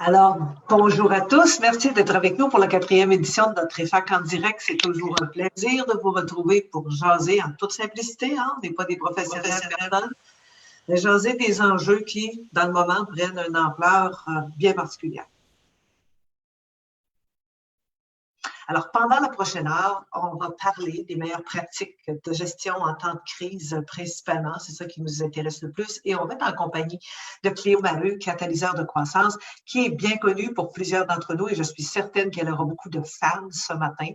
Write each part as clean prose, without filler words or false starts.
Alors, bonjour à tous. Merci d'être avec nous pour la 4e édition de notre EFAC en direct. C'est toujours un plaisir de vous retrouver pour jaser en toute simplicité. On n'est pas des professionnels perdants, mais jaser des enjeux qui, dans le moment, prennent une ampleur bien particulière. Alors, pendant la prochaine heure, on va parler des meilleures pratiques de gestion en temps de crise principalement. C'est ça qui nous intéresse le plus. Et on va être en compagnie de Cléo Maheu, catalyseur de croissance, qui est bien connue pour plusieurs d'entre nous et je suis certaine qu'elle aura beaucoup de fans ce matin.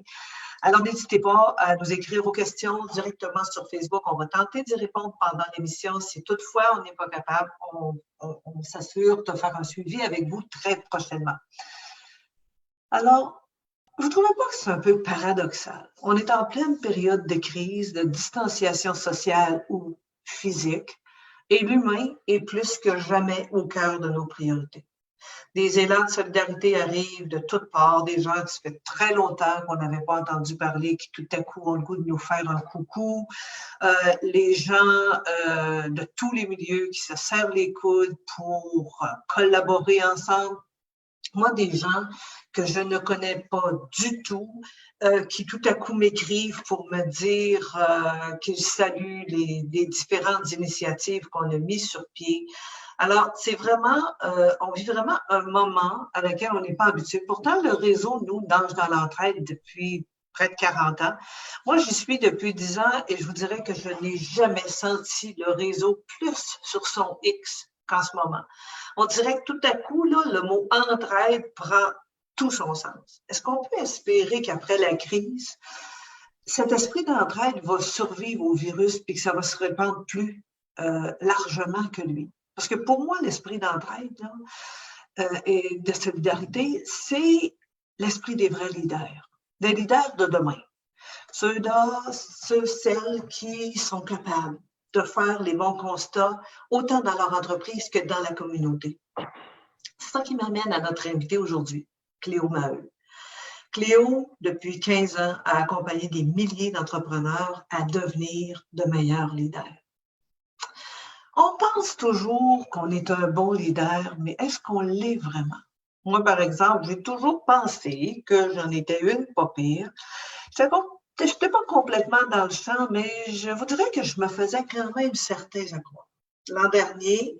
Alors, n'hésitez pas à nous écrire vos questions directement sur Facebook. On va tenter d'y répondre pendant l'émission. Si toutefois on n'est pas capable, on s'assure de faire un suivi avec vous très prochainement. Alors, vous ne trouvez pas que c'est un peu paradoxal? On est en pleine période de crise, de distanciation sociale ou physique, et l'humain est plus que jamais au cœur de nos priorités. Des élans de solidarité arrivent de toutes parts, des gens qui ça fait très longtemps qu'on n'avait pas entendu parler, qui tout à coup ont le goût de nous faire un coucou, les gens de tous les milieux qui se serrent les coudes pour collaborer ensemble. Moi, des gens que je ne connais pas du tout, qui tout à coup m'écrivent pour me dire qu'ils saluent les différentes initiatives qu'on a mises sur pied. Alors, c'est vraiment, on vit vraiment un moment à laquelle on n'est pas habitué. Pourtant, le réseau, nous, Danse dans l'entraide depuis près de 40 ans. Moi, j'y suis depuis 10 ans et je vous dirais que je n'ai jamais senti le réseau plus sur son X qu'en ce moment. On dirait que tout à coup, là, le mot « entraide » prend tout son sens. Est-ce qu'on peut espérer qu'après la crise, cet esprit d'entraide va survivre au virus et que ça va se répandre plus largement que lui? Parce que pour moi, l'esprit d'entraide et de solidarité, c'est l'esprit des vrais leaders, des leaders de demain. Celles qui sont capables de faire les bons constats, autant dans leur entreprise que dans la communauté. C'est ça qui m'amène à notre invitée aujourd'hui, Cléo Maheu. Cléo, depuis 15 ans, a accompagné des milliers d'entrepreneurs à devenir de meilleurs leaders. On pense toujours qu'on est un bon leader, mais est-ce qu'on l'est vraiment? Moi, par exemple, j'ai toujours pensé que j'en étais une pas pire. Je n'étais pas complètement dans le champ, mais je vous dirais que je me faisais quand même certains accrocs. L'an dernier,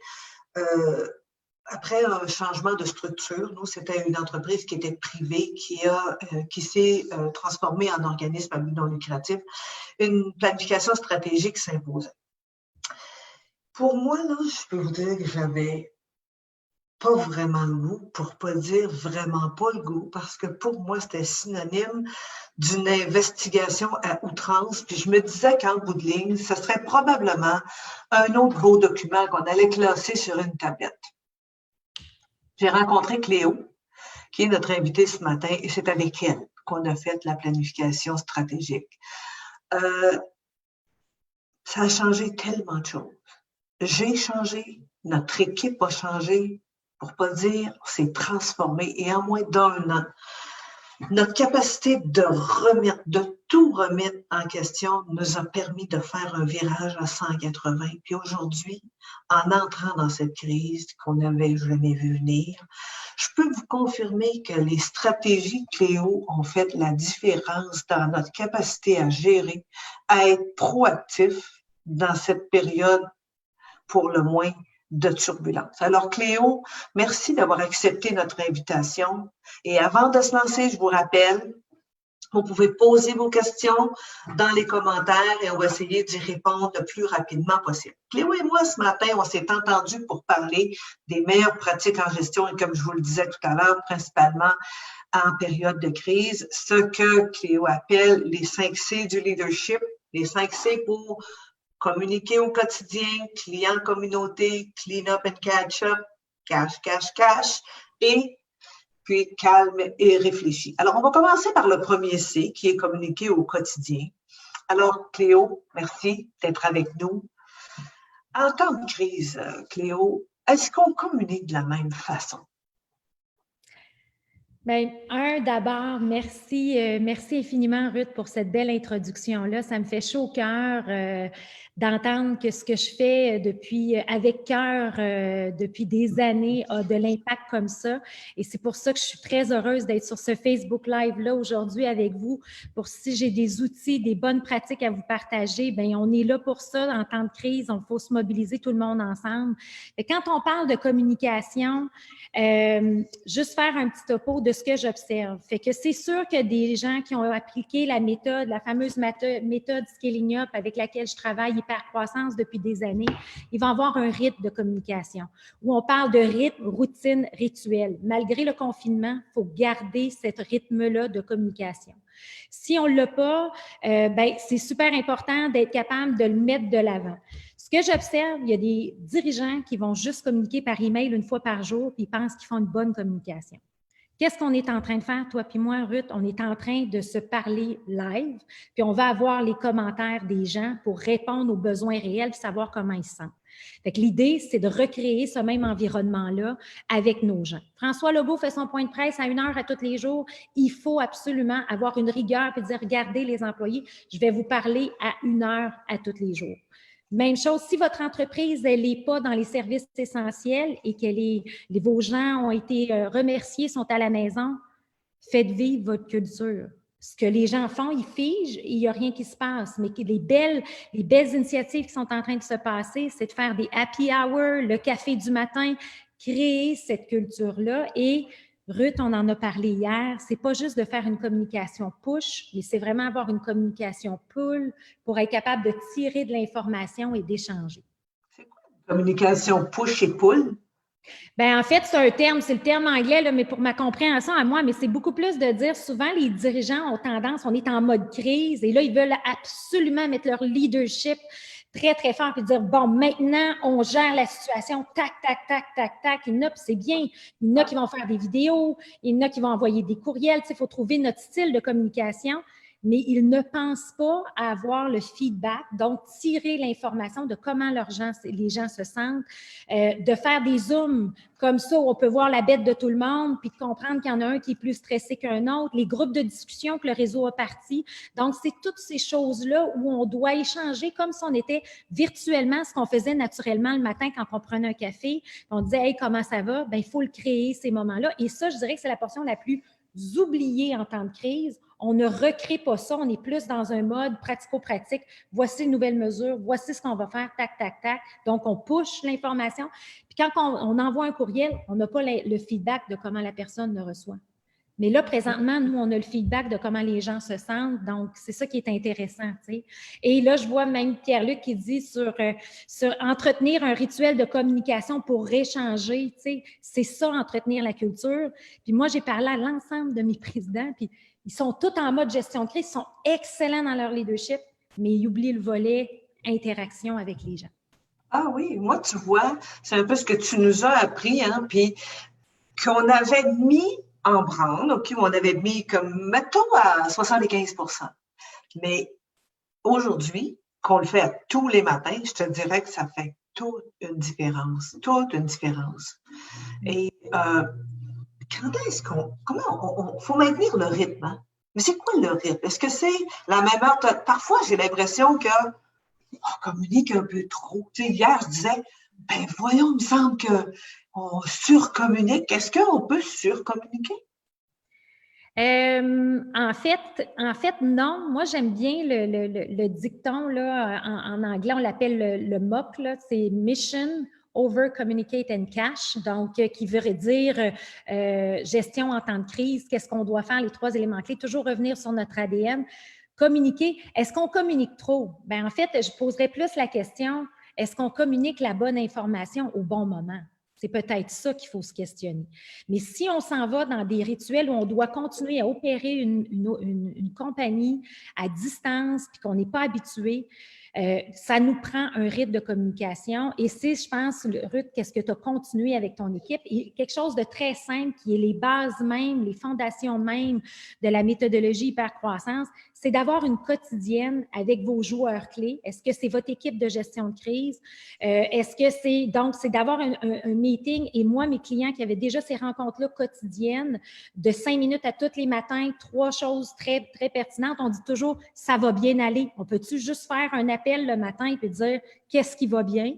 après un changement de structure, nous, c'était une entreprise qui était privée, qui s'est transformée en organisme à but non lucratif, une planification stratégique s'imposait. Pour moi, là, je peux vous dire que j'avais pas vraiment le goût, pour pas dire vraiment pas le goût, parce que pour moi, c'était synonyme d'une investigation à outrance, puis je me disais qu'en bout de ligne, ce serait probablement un autre beau document qu'on allait classer sur une tablette. J'ai rencontré Cléo, qui est notre invitée ce matin, et c'est avec elle qu'on a fait la planification stratégique. Ça a changé tellement de choses. J'ai changé, notre équipe a changé, pour pas dire s'est transformé, et en moins d'1 an. Notre capacité de tout remettre en question nous a permis de faire un virage à 180. Puis aujourd'hui, en entrant dans cette crise qu'on n'avait jamais vu venir, je peux vous confirmer que les stratégies Cléo ont fait la différence dans notre capacité à gérer, à être proactif dans cette période pour le moins de turbulence. Alors Cléo, merci d'avoir accepté notre invitation. Et avant de se lancer, je vous rappelle, vous pouvez poser vos questions dans les commentaires et on va essayer d'y répondre le plus rapidement possible. Cléo et moi, ce matin, on s'est entendus pour parler des meilleures pratiques en gestion et comme je vous le disais tout à l'heure, principalement en période de crise, ce que Cléo appelle les 5 C du leadership, les 5 C pour communiquer au quotidien, client, communauté, clean up and catch up, cash, cash, cash, et puis calme et réfléchi. Alors, on va commencer par le premier C, qui est communiquer au quotidien. Alors, Cléo, merci d'être avec nous. En temps de crise, Cléo, est-ce qu'on communique de la même façon? Bien, d'abord, merci infiniment, Ruth, pour cette belle introduction-là. Ça me fait chaud au cœur d'entendre que ce que je fais avec cœur depuis des années a de l'impact comme ça. Et c'est pour ça que je suis très heureuse d'être sur ce Facebook Live-là aujourd'hui avec vous. Pour si j'ai des outils, des bonnes pratiques à vous partager, bien, on est là pour ça en temps de crise. Il faut se mobiliser tout le monde ensemble. Et quand on parle de communication, juste faire un petit topo de ce que j'observe. Fait que c'est sûr que des gens qui ont appliqué la fameuse méthode Scaling Up avec laquelle je travaille, Hypercroissance depuis des années, ils vont avoir un rythme de communication où on parle de rythme, routine, rituel. Malgré le confinement, il faut garder ce rythme-là de communication. Si on ne l'a pas, ben, c'est super important d'être capable de le mettre de l'avant. Ce que j'observe, il y a des dirigeants qui vont juste communiquer par email une fois par jour puis ils pensent qu'ils font une bonne communication. Qu'est-ce qu'on est en train de faire, toi puis moi, Ruth? On est en train de se parler live, puis on va avoir les commentaires des gens pour répondre aux besoins réels et savoir comment ils se sentent. Fait que l'idée, c'est de recréer ce même environnement-là avec nos gens. François Legault fait son point de presse à 1 heure à tous les jours. Il faut absolument avoir une rigueur et dire, regardez les employés, je vais vous parler à 1 heure à tous les jours. Même chose, si votre entreprise, elle n'est pas dans les services essentiels et que vos gens ont été remerciés, sont à la maison, faites vivre votre culture. Ce que les gens font, ils figent et il n'y a rien qui se passe. Mais les belles initiatives qui sont en train de se passer, c'est de faire des happy hours, le café du matin, créer cette culture-là. Et Ruth, on en a parlé hier, c'est pas juste de faire une communication push, mais c'est vraiment avoir une communication pull pour être capable de tirer de l'information et d'échanger. C'est quoi une communication push et pull? Bien, en fait, c'est le terme anglais, là, mais pour ma compréhension à moi, mais c'est beaucoup plus de dire, souvent, les dirigeants ont tendance, on est en mode crise, et là, ils veulent absolument mettre leur leadership très, très fort, puis dire, bon, maintenant, on gère la situation, tac, tac, tac, tac, tac. Il y en a, puis c'est bien. Il y en a qui vont faire des vidéos, il y en a qui vont envoyer des courriels. Tu sais, il faut trouver notre style de communication, mais ils ne pensent pas à avoir le feedback, donc tirer l'information de comment les gens se sentent, de faire des zooms comme ça où on peut voir la bête de tout le monde, puis de comprendre qu'il y en a un qui est plus stressé qu'un autre, les groupes de discussion que le réseau a partis. Donc, c'est toutes ces choses-là où on doit échanger comme si on était virtuellement, ce qu'on faisait naturellement le matin quand on prenait un café, on disait « Hey, comment ça va? » Bien, il faut le créer, ces moments-là. Et ça, je dirais que c'est la portion la plus oubliée en temps de crise. On ne recrée pas ça, on est plus dans un mode pratico-pratique. Voici une nouvelle mesure, voici ce qu'on va faire, tac, tac, tac. Donc, on push l'information. Puis quand on envoie un courriel, on n'a pas le feedback de comment la personne le reçoit. Mais là, présentement, nous, on a le feedback de comment les gens se sentent. Donc, c'est ça qui est intéressant, tu sais. Et là, je vois même Pierre-Luc qui dit sur entretenir un rituel de communication pour échanger, tu sais. C'est ça, entretenir la culture. Puis moi, j'ai parlé à l'ensemble de mes présidents, puis ils sont tous en mode gestion de crise, ils sont excellents dans leur leadership, mais ils oublient le volet interaction avec les gens. Ah oui, moi, tu vois, c'est un peu ce que tu nous as appris, hein, puis qu'on avait mis en branle, OK, on avait mis comme, mettons, à 75%. Mais aujourd'hui, qu'on le fait à tous les matins, je te dirais que ça fait toute une différence. Et quand est-ce faut maintenir le rythme, hein? Mais c'est quoi le rythme? Est-ce que c'est la même heure? Parfois, j'ai l'impression que on communique un peu trop. Tu sais, hier, je disais, ben voyons, il me semble qu'on surcommunique. Est-ce qu'on peut surcommuniquer? En fait, non. Moi, j'aime bien le dicton là, en anglais, on l'appelle le MOC, là, c'est Mission, Over, Communicate and Cash, donc qui veut dire gestion en temps de crise, qu'est-ce qu'on doit faire, les 3 éléments clés, toujours revenir sur notre ADN. Communiquer, est-ce qu'on communique trop? Bien, en fait, je poserais plus la question, est-ce qu'on communique la bonne information au bon moment? C'est peut-être ça qu'il faut se questionner. Mais si on s'en va dans des rituels où on doit continuer à opérer une compagnie à distance puis qu'on n'est pas habitué, ça nous prend un rythme de communication. Et c'est, je pense, Ruth, qu'est-ce que tu as continué avec ton équipe? Et quelque chose de très simple qui est les bases mêmes, les fondations mêmes de la méthodologie hypercroissance, c'est d'avoir une quotidienne avec vos joueurs clés. Est-ce que c'est votre équipe de gestion de crise? Est-ce que c'est d'avoir un meeting, et moi, mes clients qui avaient déjà ces rencontres-là quotidiennes de 5 minutes à tous les matins, 3 choses très, très pertinentes. On dit toujours, ça va bien aller. On peut-tu juste faire un appel le matin et puis dire, qu'est-ce qui va bien?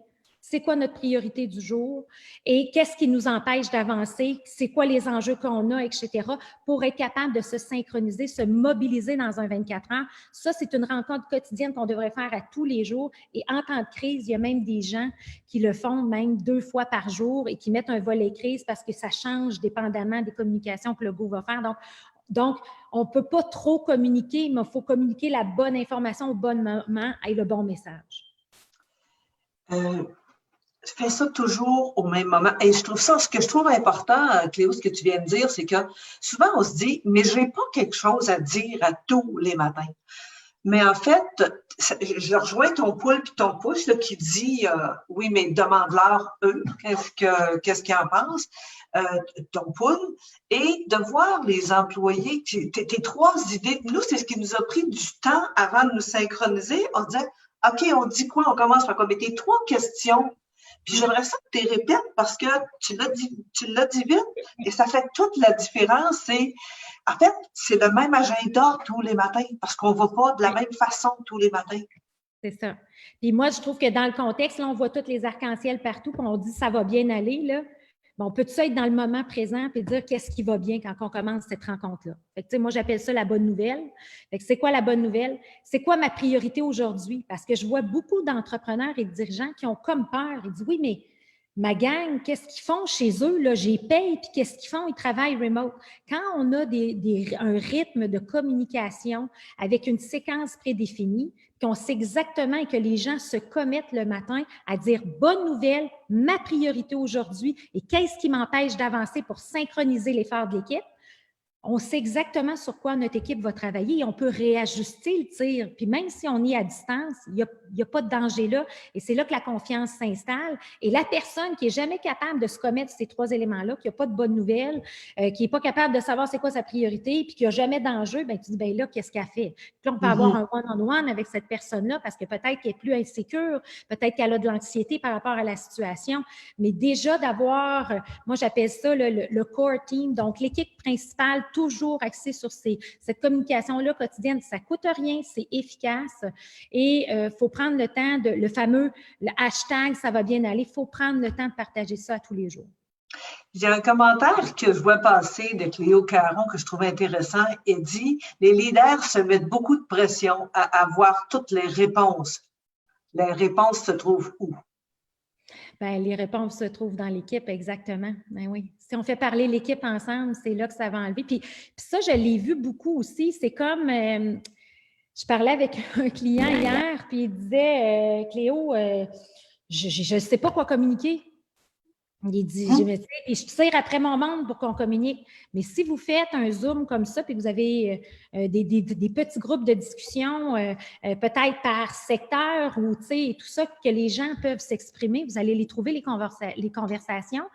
C'est quoi notre priorité du jour et qu'est-ce qui nous empêche d'avancer, c'est quoi les enjeux qu'on a, etc., pour être capable de se synchroniser, se mobiliser dans un 24 heures. Ça, c'est une rencontre quotidienne qu'on devrait faire à tous les jours. Et en temps de crise, il y a même des gens qui le font même 2 fois par jour et qui mettent un volet crise parce que ça change dépendamment des communications que le GO va faire. Donc, on ne peut pas trop communiquer, mais il faut communiquer la bonne information au bon moment et le bon message. Je fais ça toujours au même moment. Et je trouve ça, ce que je trouve important, Cléo, ce que tu viens de dire, c'est que souvent on se dit, mais je n'ai pas quelque chose à dire à tous les matins. Mais en fait, je rejoins ton poule puis ton pouce là, qui dit, oui, mais demande-leur eux, qu'est-ce qu'ils en pensent, ton poule, et de voir les employés, tes 3 idées. Nous, c'est ce qui nous a pris du temps avant de nous synchroniser. On disait, OK, on dit quoi? On commence par quoi? Mais tes 3 questions. Puis j'aimerais ça que tu les répètes parce que tu l'as dit vite et ça fait toute la différence. En fait, c'est le même agenda tous les matins parce qu'on ne va pas de la même façon tous les matins. C'est ça. Puis moi, je trouve que dans le contexte, là, on voit tous les arcs-en-ciel partout, puis on dit ça va bien aller, là. Bon, on peut-tu être dans le moment présent et dire qu'est-ce qui va bien quand on commence cette rencontre-là? Fait que, tu sais, moi, j'appelle ça la bonne nouvelle. Fait que c'est quoi la bonne nouvelle? C'est quoi ma priorité aujourd'hui? Parce que je vois beaucoup d'entrepreneurs et de dirigeants qui ont comme peur. Ils disent, oui, mais ma gang, qu'est-ce qu'ils font chez eux? Là, j'ai paye, puis qu'est-ce qu'ils font? Ils travaillent remote. Quand on a un rythme de communication avec une séquence prédéfinie, qu'on sait exactement et que les gens se commettent le matin à dire « bonne nouvelle, ma priorité aujourd'hui et qu'est-ce qui m'empêche d'avancer pour synchroniser l'effort de l'équipe », on sait exactement sur quoi notre équipe va travailler et on peut réajuster le tir. Puis même si on est à distance, il n'y a pas de danger là. Et c'est là que la confiance s'installe. Et la personne qui n'est jamais capable de se commettre ces 3 éléments-là, qui n'a pas de bonne nouvelle, qui n'est pas capable de savoir c'est quoi sa priorité, puis qui n'a jamais d'enjeu, bien, tu dis, bien là, qu'est-ce qu'elle fait? Puis là, on peut avoir un one-on-one avec cette personne-là parce que peut-être qu'elle est plus insécure, peut-être qu'elle a de l'anxiété par rapport à la situation. Mais déjà d'avoir, moi j'appelle ça le core team, donc l'équipe principale, toujours axé sur cette communication-là quotidienne. Ça ne coûte rien, c'est efficace et il faut prendre le temps le fameux hashtag « ça va bien aller », il faut prendre le temps de partager ça tous les jours. Il y a un commentaire que je vois passer de Cléo Caron que je trouvais intéressant. Elle dit « Les leaders se mettent beaucoup de pression à avoir toutes les réponses. Les réponses se trouvent où? » Bien, les réponses se trouvent dans l'équipe, exactement. Ben oui. Si on fait parler l'équipe ensemble, c'est là que ça va enlever. Puis ça, je l'ai vu beaucoup aussi. C'est comme, je parlais avec un client hier, puis il disait, Cléo, je ne sais pas quoi communiquer. Il dit, je tire après mon monde pour qu'on communique. Mais si vous faites un Zoom comme ça, puis vous avez des petits groupes de discussion, peut-être par secteur ou tout ça, que les gens peuvent s'exprimer, vous allez les trouver, les conversations.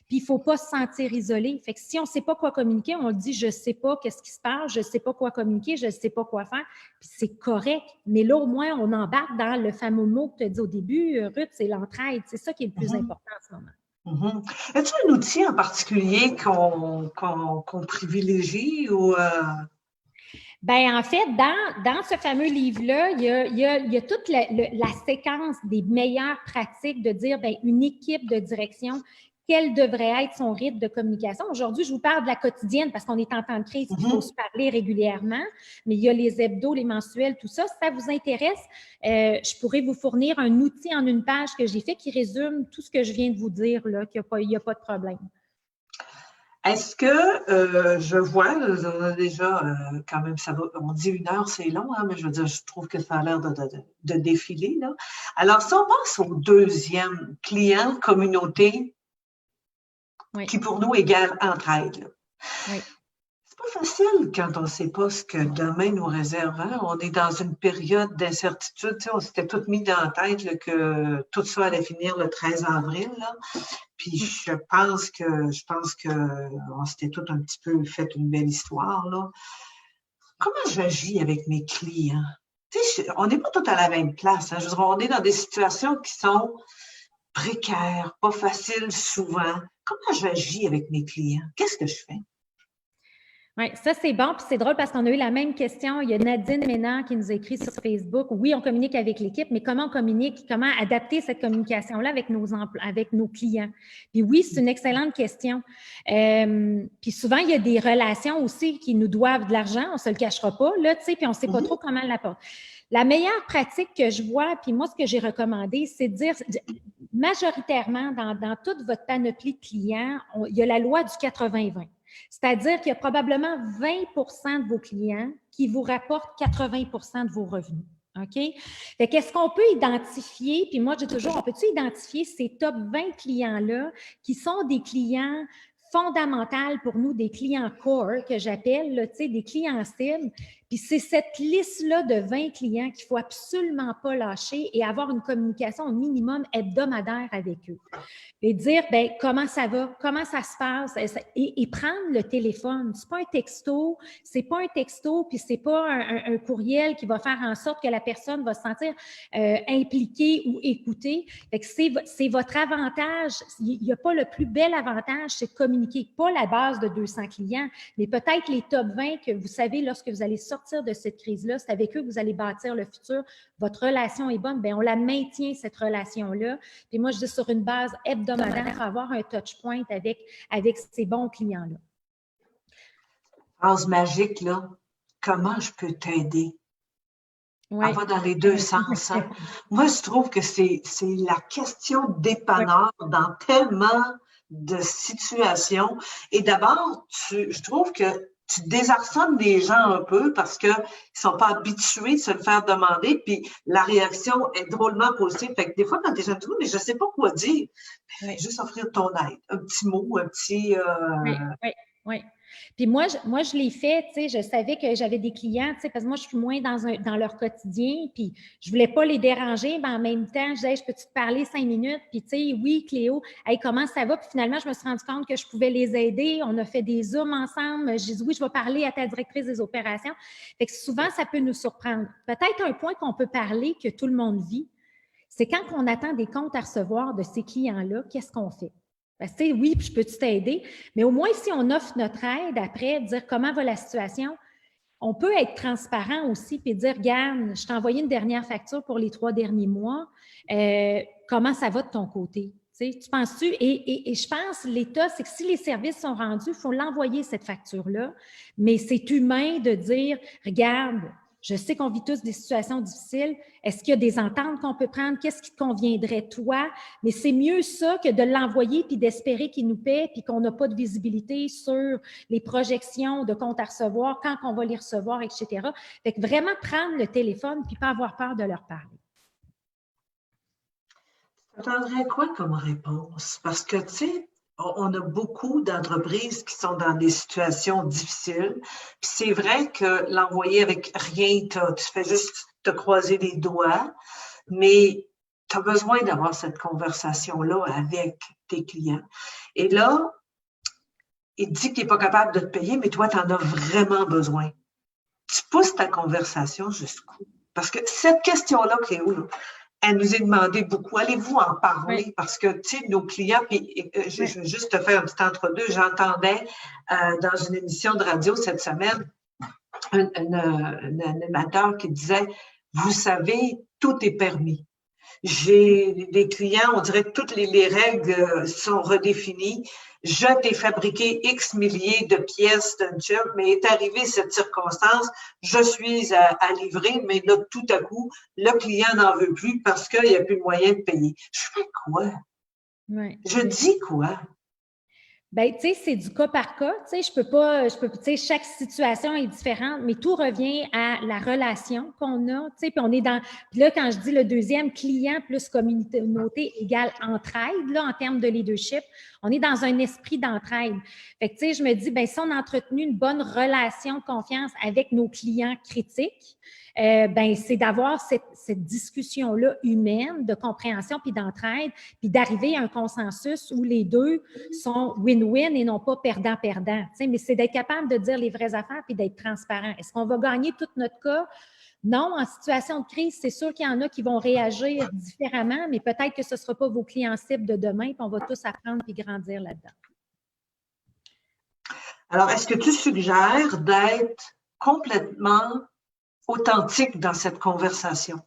Puis il ne faut pas se sentir isolé. Fait que si on ne sait pas quoi communiquer, on dit je ne sais pas qu'est-ce qui se passe, je ne sais pas quoi communiquer, je ne sais pas quoi faire. Puis c'est correct. Mais là, au moins, on embarque dans le fameux mot que tu as dit au début, Ruth, c'est l'entraide. C'est ça qui est le plus important en ce moment. As-tu un outil en particulier qu'on privilégie ou… Bien, en fait, dans ce fameux livre-là, il y a toute la séquence des meilleures pratiques de dire, bien, une équipe de direction, quel devrait être son rythme de communication. Aujourd'hui, je vous parle de la quotidienne parce qu'on est en temps de crise, il faut se parler régulièrement, mais il y a les hebdos, les mensuels, tout ça. Si ça vous intéresse, je pourrais vous fournir un outil en une page que j'ai fait qui résume tout ce que je viens de vous dire, là, qu'il n'y a pas de problème. Est-ce que je vois, on a déjà quand même, ça va, on dit 1 heure, c'est long, hein, mais je veux dire, je trouve que ça a l'air de défiler, là. Alors, si on passe au 2e, client, communauté, qui pour nous égale entraide. Oui. C'est pas facile quand on ne sait pas ce que demain nous réserve. Hein? On est dans une période d'incertitude. Tu sais, on s'était tous mis dans la tête là, que tout ça allait finir le 13 avril. Là. Puis je pense que on s'était tous un petit peu fait une belle histoire. Là. comment j'agis avec mes clients? Tu sais, on n'est pas tous à la même place. Hein. Je veux dire, on est dans des situations qui sont précaires, pas faciles souvent. Comment j'agis avec mes clients? Qu'est-ce que je fais? Oui, ça c'est bon, puis c'est drôle parce qu'on a eu la même question. Il y a Nadine Ménard qui nous a écrit sur Facebook. Oui, on communique avec l'équipe, mais comment on communique, comment adapter cette communication-là avec nos clients? Puis oui, c'est une excellente question. Puis souvent, il y a des relations aussi qui nous doivent de l'argent, on ne se le cachera pas, là, tu sais, puis on ne sait pas trop comment l'apporter. La meilleure pratique que je vois, puis moi, ce que j'ai recommandé, c'est de dire, majoritairement, dans toute votre panoplie de clients, il y a la loi du 80-20. C'est-à-dire qu'il y a probablement 20 de vos clients qui vous rapportent 80 de vos revenus. OK? Fait qu'est-ce qu'on peut identifier? Puis moi, je dis toujours, on peut-tu identifier ces top 20 clients-là qui sont des clients fondamentaux pour nous, des clients core que j'appelle, tu sais, des clients cibles. Puis c'est cette liste-là de 20 clients qu'il ne faut absolument pas lâcher et avoir une communication au minimum hebdomadaire avec eux. Et dire, bien, comment ça va, comment ça se passe, et prendre le téléphone. C'est pas un texto, puis c'est pas un courriel qui va faire en sorte que la personne va se sentir impliquée ou écoutée. Fait que c'est votre avantage. Il n'y a pas le plus bel avantage, c'est de communiquer. Pas la base de 200 clients, mais peut-être les top 20 que vous savez, lorsque vous allez sortir de cette crise-là, c'est avec eux que vous allez bâtir le futur. Votre relation est bonne, bien, on la maintient, cette relation-là. Puis moi, je dis sur une base hebdomadaire, avoir un touch point avec ces bons clients-là. Phrase magique, là. Comment je peux t'aider? Ouais. Elle va dans les deux sens. Hein? Moi, je trouve que c'est la question dépanneur dans tellement de situations. Et d'abord, je trouve que tu désarçonnes les gens un peu parce qu'ils ne sont pas habitués de se le faire demander, puis la réaction est drôlement positive. Fait que des fois, quand les gens disent, mais je ne sais pas quoi dire, juste offrir ton aide, un petit mot, un petit... Oui. Puis moi, je l'ai fait, tu sais, je savais que j'avais des clients, tu sais, parce que moi, je suis moins dans leur quotidien, puis je voulais pas les déranger, mais en même temps, je disais, je peux-tu te parler 5 minutes? Puis tu sais, oui, Cléo, hey, comment ça va? Puis finalement, je me suis rendu compte que je pouvais les aider. On a fait des Zooms ensemble. J'ai dit, oui, je vais parler à ta directrice des opérations. Fait que souvent, ça peut nous surprendre. Peut-être un point qu'on peut parler que tout le monde vit, c'est quand on attend des comptes à recevoir de ces clients-là, qu'est-ce qu'on fait? Parce que, oui, je peux t'aider, mais au moins, si on offre notre aide après, dire comment va la situation, on peut être transparent aussi puis dire, regarde, je t'ai envoyé une dernière facture pour les 3 derniers mois, comment ça va de ton côté? Tu penses-tu? Et je pense, l'État, c'est que si les services sont rendus, il faut l'envoyer, cette facture-là, mais c'est humain de dire, regarde, je sais qu'on vit tous des situations difficiles. Est-ce qu'il y a des ententes qu'on peut prendre? Qu'est-ce qui te conviendrait, toi? Mais c'est mieux ça que de l'envoyer puis d'espérer qu'il nous paie puis qu'on n'a pas de visibilité sur les projections de comptes à recevoir, quand on va les recevoir, etc. Fait que vraiment prendre le téléphone puis pas avoir peur de leur parler. Tu attendrais quoi comme réponse? Parce que, tu sais, on a beaucoup d'entreprises qui sont dans des situations difficiles. Puis c'est vrai que l'envoyer avec rien, tu fais juste te croiser les doigts, mais tu as besoin d'avoir cette conversation-là avec tes clients. Et là, il dit qu'il n'est pas capable de te payer, mais toi, tu en as vraiment besoin. Tu pousses ta conversation jusqu'où? Parce que cette question-là, Cléo, là, elle nous est demandé beaucoup. Allez-vous en parler? Oui. Parce que, tu sais, nos clients, puis je veux juste te faire un petit entre-deux, j'entendais dans une émission de radio cette semaine un animateur qui disait, vous savez, tout est permis. J'ai des clients, on dirait que toutes les règles sont redéfinies. Je t'ai fabriqué X milliers de pièces d'un job, mais est arrivée cette circonstance, je suis à livrer, mais là, tout à coup, le client n'en veut plus parce qu'il n'y a plus de moyen de payer. Je fais quoi? Ouais. Je dis quoi? Bien, tu sais, c'est du cas par cas. Tu sais, tu sais, chaque situation est différente, mais tout revient à la relation qu'on a. Tu sais, puis on est dans. Puis là, quand je dis le deuxième, client plus communauté égale entraide, là, en termes de leadership, on est dans un esprit d'entraide. Fait que, tu sais, je me dis, bien, si on a entretenu une bonne relation de confiance avec nos clients critiques, ben, c'est d'avoir cette discussion-là humaine de compréhension puis d'entraide, puis d'arriver à un consensus où les deux sont win win-win et non pas perdant-perdant. Mais c'est d'être capable de dire les vraies affaires puis d'être transparent. Est-ce qu'on va gagner tout notre cas? Non, en situation de crise, c'est sûr qu'il y en a qui vont réagir différemment, mais peut-être que ce ne sera pas vos clients cibles de demain, puis on va tous apprendre et grandir là-dedans. Alors, est-ce que tu suggères d'être complètement authentique dans cette conversation?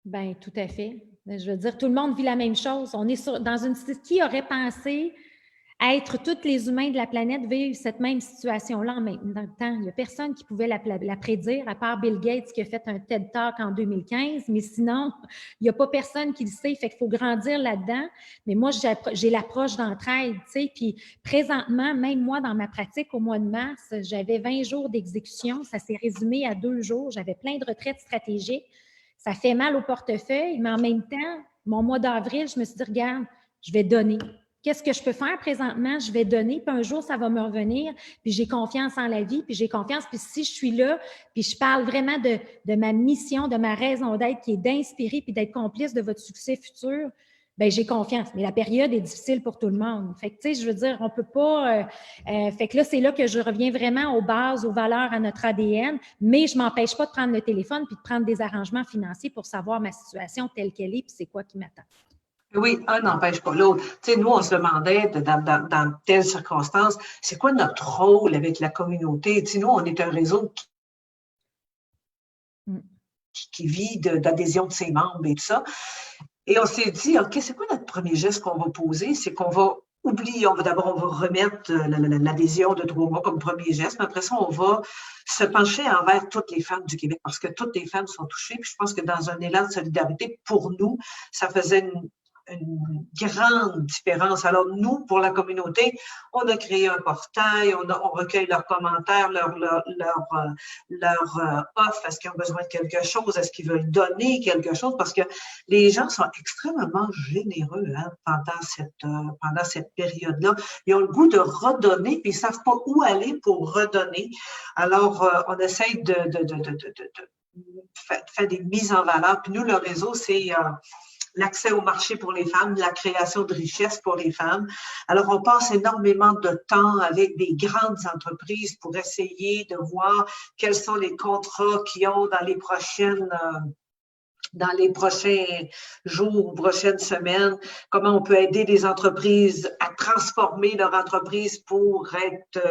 Bien, tout à fait. Je veux dire, tout le monde vit la même chose. On est dans une... Qui aurait pensé être tous les humains de la planète vivre cette même situation-là en même temps? Il n'y a personne qui pouvait la prédire, à part Bill Gates qui a fait un TED Talk en 2015, mais sinon, il n'y a pas personne qui le sait, fait qu'il faut grandir là-dedans. Mais moi, j'ai l'approche d'entraide, tu sais, puis présentement, même moi, dans ma pratique, au mois de mars, j'avais 20 jours d'exécution, ça s'est résumé à 2 jours, j'avais plein de retraites stratégiques, ça fait mal au portefeuille, mais en même temps, mon mois d'avril, je me suis dit, regarde, je vais donner. Qu'est-ce que je peux faire présentement? Je vais donner, puis un jour, ça va me revenir, puis j'ai confiance en la vie, puis j'ai confiance, puis si je suis là, puis je parle vraiment de ma mission, de ma raison d'être, qui est d'inspirer, puis d'être complice de votre succès futur, bien, j'ai confiance. Mais la période est difficile pour tout le monde. Fait que, tu sais, je veux dire, on peut pas... fait que là, c'est là que je reviens vraiment aux bases, aux valeurs, à notre ADN, mais je m'empêche pas de prendre le téléphone puis de prendre des arrangements financiers pour savoir ma situation telle qu'elle est, puis c'est quoi qui m'attend. Oui, un n'empêche pas l'autre. Tu sais, nous, on se demandait dans telles circonstances, c'est quoi notre rôle avec la communauté? Tu sais, nous, on est un réseau qui vit d'adhésion de ses membres et tout ça. Et on s'est dit, OK, c'est quoi notre premier geste qu'on va poser? C'est qu'on va oublier, on va remettre l'adhésion de 3 mois comme premier geste, mais après ça, on va se pencher envers toutes les femmes du Québec parce que toutes les femmes sont touchées. Puis je pense que dans un élan de solidarité, pour nous, ça faisait une grande différence. Alors, nous, pour la communauté, on a créé un portail, on recueille leurs commentaires, leur offre, est-ce qu'ils ont besoin de quelque chose, est-ce qu'ils veulent donner quelque chose, parce que les gens sont extrêmement généreux pendant cette période-là. Ils ont le goût de redonner, puis ils ne savent pas où aller pour redonner. Alors, on essaye de faire des mises en valeur. Puis nous, le réseau, c'est l'accès au marché pour les femmes, la création de richesses pour les femmes. Alors, on passe énormément de temps avec des grandes entreprises pour essayer de voir quels sont les contrats qu'ils ont dans les prochains jours ou prochaines semaines, comment on peut aider les entreprises à transformer leur entreprise pour être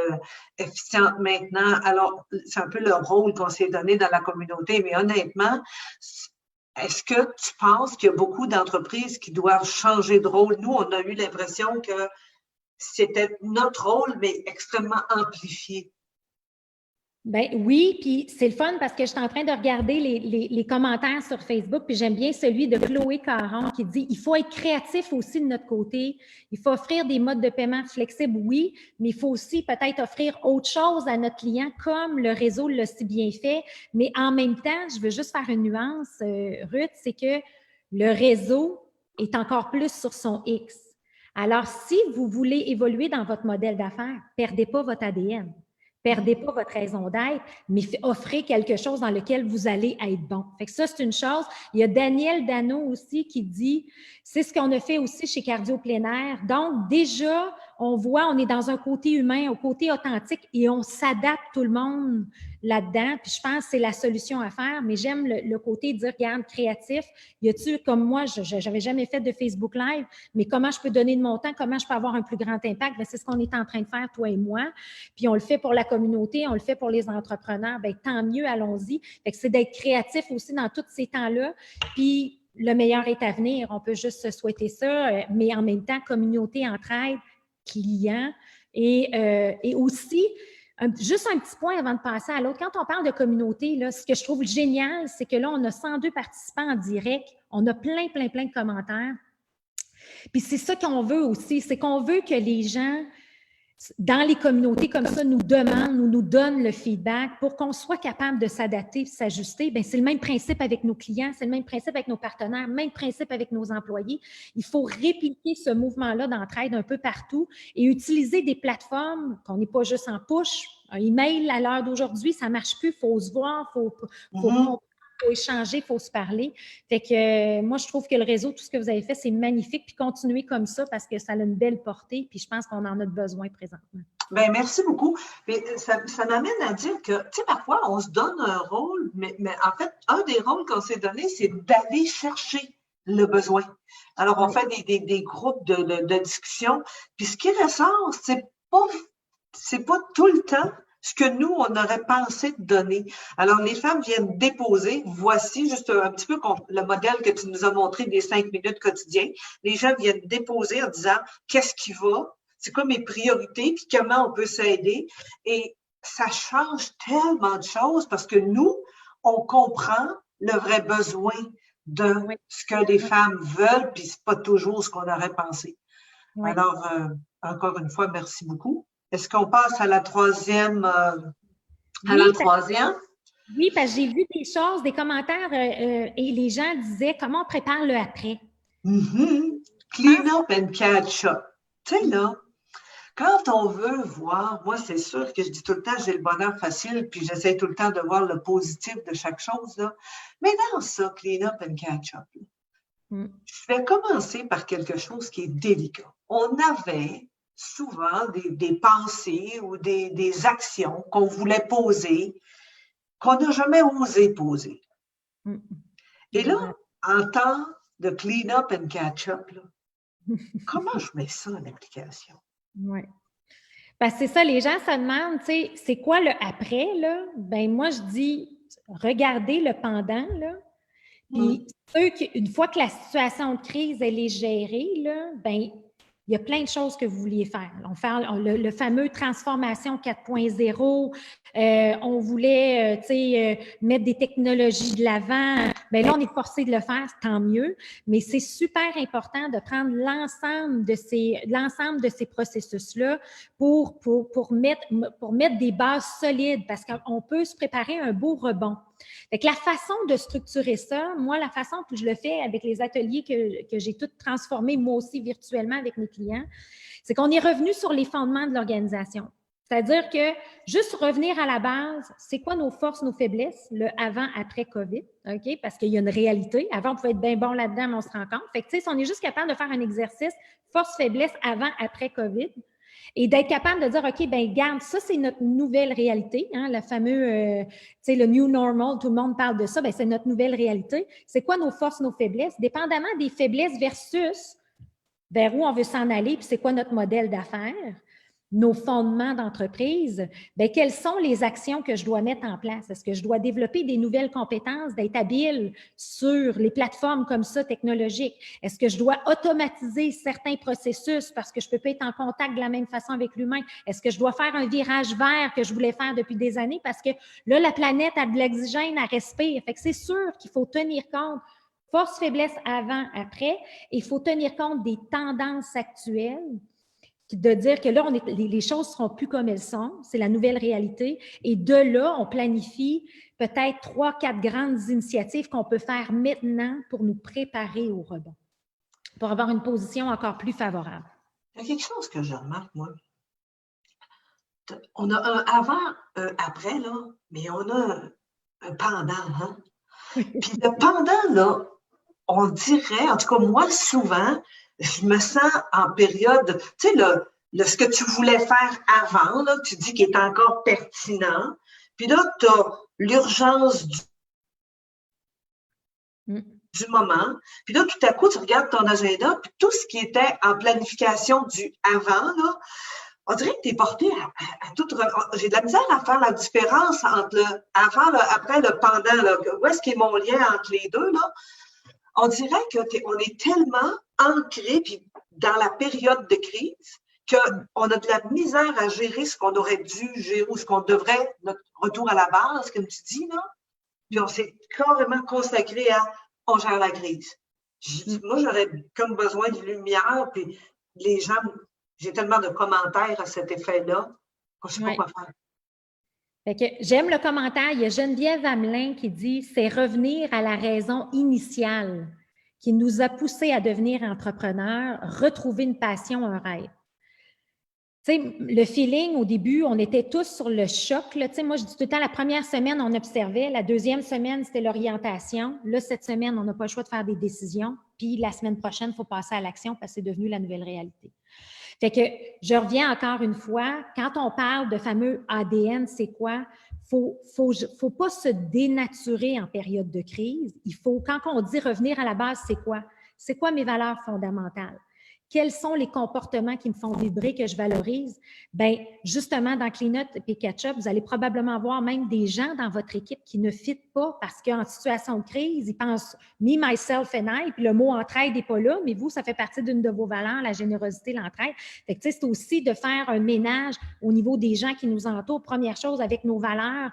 efficiente maintenant. Alors, c'est un peu le rôle qu'on s'est donné dans la communauté, mais honnêtement, est-ce que tu penses qu'il y a beaucoup d'entreprises qui doivent changer de rôle? Nous, on a eu l'impression que c'était notre rôle, mais extrêmement amplifié. Ben oui, puis c'est le fun parce que je suis en train de regarder les commentaires sur Facebook, puis j'aime bien celui de Chloé Caron qui dit « Il faut être créatif aussi de notre côté. Il faut offrir des modes de paiement flexibles, oui, mais il faut aussi peut-être offrir autre chose à notre client comme le réseau l'a si bien fait. Mais en même temps, je veux juste faire une nuance, Ruth, c'est que le réseau est encore plus sur son X. Alors, si vous voulez évoluer dans votre modèle d'affaires, perdez pas votre ADN. Perdez pas votre raison d'être, mais offrez quelque chose dans lequel vous allez être bon. Fait que ça, c'est une chose. Il y a Daniel Dano aussi qui dit, c'est ce qu'on a fait aussi chez Cardio Plein Air. Donc, déjà, on voit, on est dans un côté humain, un côté authentique et on s'adapte tout le monde là-dedans. Puis je pense que c'est la solution à faire, mais j'aime le côté de dire, regarde, créatif. Y a-tu, comme moi, je n'avais jamais fait de Facebook Live, mais comment je peux donner de mon temps, comment je peux avoir un plus grand impact? Bien, c'est ce qu'on est en train de faire, toi et moi. Puis on le fait pour la communauté, on le fait pour les entrepreneurs. Bien, tant mieux, allons-y. Fait que c'est d'être créatif aussi dans tous ces temps-là. Puis le meilleur est à venir. On peut juste se souhaiter ça, mais en même temps, communauté, entraide, clients et aussi, juste un petit point avant de passer à l'autre. Quand on parle de communauté, là, ce que je trouve génial, c'est que là, on a 102 participants en direct. On a plein de commentaires. Puis c'est ça qu'on veut aussi, c'est qu'on veut que les gens, dans les communautés comme ça, nous demandent ou nous donnent le feedback pour qu'on soit capable de s'adapter, de s'ajuster. Bien, c'est le même principe avec nos clients, c'est le même principe avec nos partenaires, même principe avec nos employés. Il faut répliquer ce mouvement-là d'entraide un peu partout et utiliser des plateformes qu'on n'est pas juste en push. Un email à l'heure d'aujourd'hui, ça ne marche plus, il faut se voir, il faut faut échanger, il faut se parler. Fait que moi, je trouve que le réseau, tout ce que vous avez fait, c'est magnifique. Puis continuez comme ça parce que ça a une belle portée. Puis je pense qu'on en a besoin présentement. Ben, merci beaucoup. Mais ça m'amène à dire que, tu sais, parfois, on se donne un rôle, mais en fait, un des rôles qu'on s'est donné, c'est d'aller chercher le besoin. Alors, on fait des groupes de discussion. Puis ce qui ressort, c'est pas tout le temps ce que nous, on aurait pensé de donner. Alors, les femmes viennent déposer, voici juste un petit peu le modèle que tu nous as montré des 5 minutes quotidiens. Les gens viennent déposer en disant qu'est-ce qui va, c'est quoi mes priorités, puis comment on peut s'aider. Et ça change tellement de choses parce que nous, on comprend le vrai besoin de ce que les femmes veulent, puis c'est pas toujours ce qu'on aurait pensé. Oui. Alors, encore une fois, merci beaucoup. Est-ce qu'on passe à la troisième? Oui, parce que j'ai vu des choses, des commentaires, et les gens disaient comment on prépare le après. Clean up and catch up. Tu sais, là, quand on veut voir, moi, c'est sûr que je dis tout le temps, j'ai le bonheur facile, puis j'essaie tout le temps de voir le positif de chaque chose, là. Mais dans ça, clean up and catch up, je vais commencer par quelque chose qui est délicat. On avait souvent des pensées ou des actions qu'on voulait poser, qu'on n'a jamais osé poser. Et là, en temps de clean up and catch up, là, comment je mets ça en application? Oui. Parce que c'est ça, les gens se demandent, tu sais, c'est quoi le après, là? Ben moi, je dis, regardez le pendant, là. Puis, une fois que la situation de crise, elle est gérée, là, ben il y a plein de choses que vous vouliez faire. On fait le fameux transformation 4.0. On voulait, mettre des technologies de l'avant. Bien là, on est forcé de le faire, tant mieux. Mais c'est super important de prendre l'ensemble de ces processus-là pour mettre des bases solides parce qu'on peut se préparer un beau rebond. Fait que la façon de structurer ça, moi, la façon que je le fais avec les ateliers que j'ai toutes transformés, moi aussi, virtuellement avec mes clients, c'est qu'on est revenu sur les fondements de l'organisation. C'est-à-dire que juste revenir à la base, c'est quoi nos forces, nos faiblesses, le avant-après COVID, OK? Parce qu'il y a une réalité. Avant, on pouvait être bien bon là-dedans, mais on se rend compte. Fait que, tu sais, si on est juste capable de faire un exercice force-faiblesse avant-après COVID, et d'être capable de dire, OK, bien, garde, ça, c'est notre nouvelle réalité, hein, le fameux, tu sais, le new normal, tout le monde parle de ça, bien, c'est notre nouvelle réalité. C'est quoi nos forces, nos faiblesses? Dépendamment des faiblesses versus vers où on veut s'en aller, puis c'est quoi notre modèle d'affaires, nos fondements d'entreprise, bien, quelles sont les actions que je dois mettre en place? Est-ce que je dois développer des nouvelles compétences, d'être habile sur les plateformes comme ça technologiques? Est-ce que je dois automatiser certains processus parce que je ne peux pas être en contact de la même façon avec l'humain? Est-ce que je dois faire un virage vert que je voulais faire depuis des années parce que là, la planète a de l'oxygène à respirer? Fait que c'est sûr qu'il faut tenir compte force, faiblesse avant, après, et il faut tenir compte des tendances actuelles, de dire que là, les choses ne seront plus comme elles sont, c'est la nouvelle réalité, et de là, on planifie peut-être 3-4 grandes initiatives qu'on peut faire maintenant pour nous préparer au rebond, pour avoir une position encore plus favorable. Il y a quelque chose que je remarque, moi. On a un avant, un après, là, mais on a un pendant, hein? Puis le pendant, là, on dirait, en tout cas, moi, souvent, je me sens en période, tu sais, ce que tu voulais faire avant, là, tu dis qu'il est encore pertinent. Puis là, tu as l'urgence du moment. Puis là, tout à coup, tu regardes ton agenda, puis tout ce qui était en planification du avant, là, on dirait que tu es porté à tout. J'ai de la misère à faire la différence entre le avant, le après, le pendant. Là. Où est-ce qu'est mon lien entre les deux, là? On dirait qu'on est tellement ancré puis dans la période de crise qu'on a de la misère à gérer ce qu'on aurait dû gérer ou ce qu'on devrait, notre retour à la base, comme tu dis, là. Puis on s'est carrément consacré à on gère la crise. Moi, j'aurais comme besoin de lumière, puis les gens, j'ai tellement de commentaires à cet effet-là que je ne sais pas quoi faire. Fait que j'aime le commentaire. Il y a Geneviève Hamelin qui dit « C'est revenir à la raison initiale qui nous a poussés à devenir entrepreneurs, retrouver une passion, un rêve. » Tu sais, le feeling, au début, on était tous sur le choc. Là. Tu sais, moi, je dis tout le temps, la première semaine, on observait. La deuxième semaine, c'était l'orientation. Là, cette semaine, on n'a pas le choix de faire des décisions. Puis la semaine prochaine, il faut passer à l'action parce que c'est devenu la nouvelle réalité. Fait que je reviens encore une fois, quand on parle de fameux ADN, c'est quoi? Faut pas se dénaturer en période de crise. Il faut, quand on dit revenir à la base, c'est quoi? C'est quoi mes valeurs fondamentales? Quels sont les comportements qui me font vibrer, que je valorise? Bien, justement, dans Clean Up et Catch Up, vous allez probablement voir même des gens dans votre équipe qui ne fitent pas parce qu'en situation de crise, ils pensent « me, myself and I », puis le mot « entraide » n'est pas là, mais vous, ça fait partie d'une de vos valeurs, la générosité, l'entraide. Fait que, tu sais, c'est aussi de faire un ménage au niveau des gens qui nous entourent. Première chose, avec nos valeurs,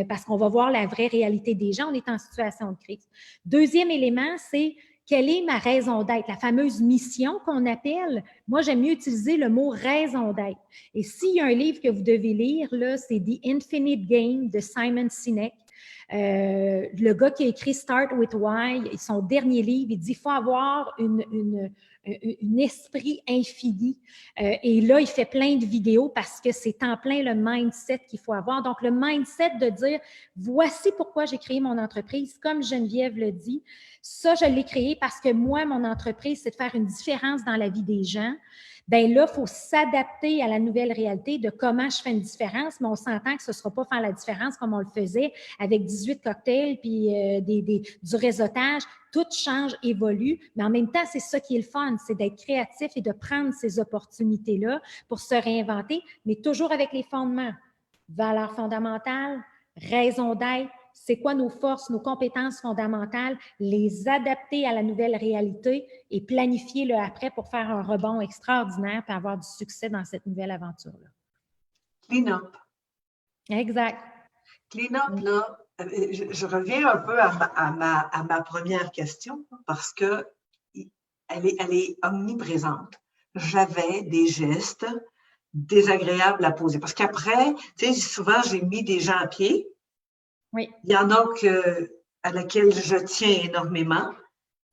parce qu'on va voir la vraie réalité des gens, on est en situation de crise. Deuxième élément, c'est quelle est ma raison d'être, la fameuse mission qu'on appelle. Moi, j'aime mieux utiliser le mot raison d'être. Et s'il y a un livre que vous devez lire, là, c'est The Infinite Game de Simon Sinek. Le gars qui a écrit Start with Why, son dernier livre, il dit qu'il faut avoir un esprit infini. Et là, il fait plein de vidéos parce que c'est en plein le mindset qu'il faut avoir. Donc, le mindset de dire, voici pourquoi j'ai créé mon entreprise, comme Geneviève le dit. Ça, je l'ai créé parce que moi, mon entreprise, c'est de faire une différence dans la vie des gens. Bien là, il faut s'adapter à la nouvelle réalité de comment je fais une différence, mais on s'entend que ce ne sera pas faire la différence comme on le faisait avec 18 cocktails puis du réseautage. Tout change, évolue, mais en même temps, c'est ça qui est le fun, c'est d'être créatif et de prendre ces opportunités-là pour se réinventer, mais toujours avec les fondements. Valeurs fondamentales, raison d'être, c'est quoi nos forces, nos compétences fondamentales, les adapter à la nouvelle réalité et planifier le après pour faire un rebond extraordinaire et avoir du succès dans cette nouvelle aventure-là. Clean up. Exact. Clean up, là, je reviens un peu à ma première question parce que elle est omniprésente. J'avais des gestes désagréables à poser parce qu'après, tu sais, souvent, j'ai mis des gens à pied. Oui. Il y en a à laquelle je tiens énormément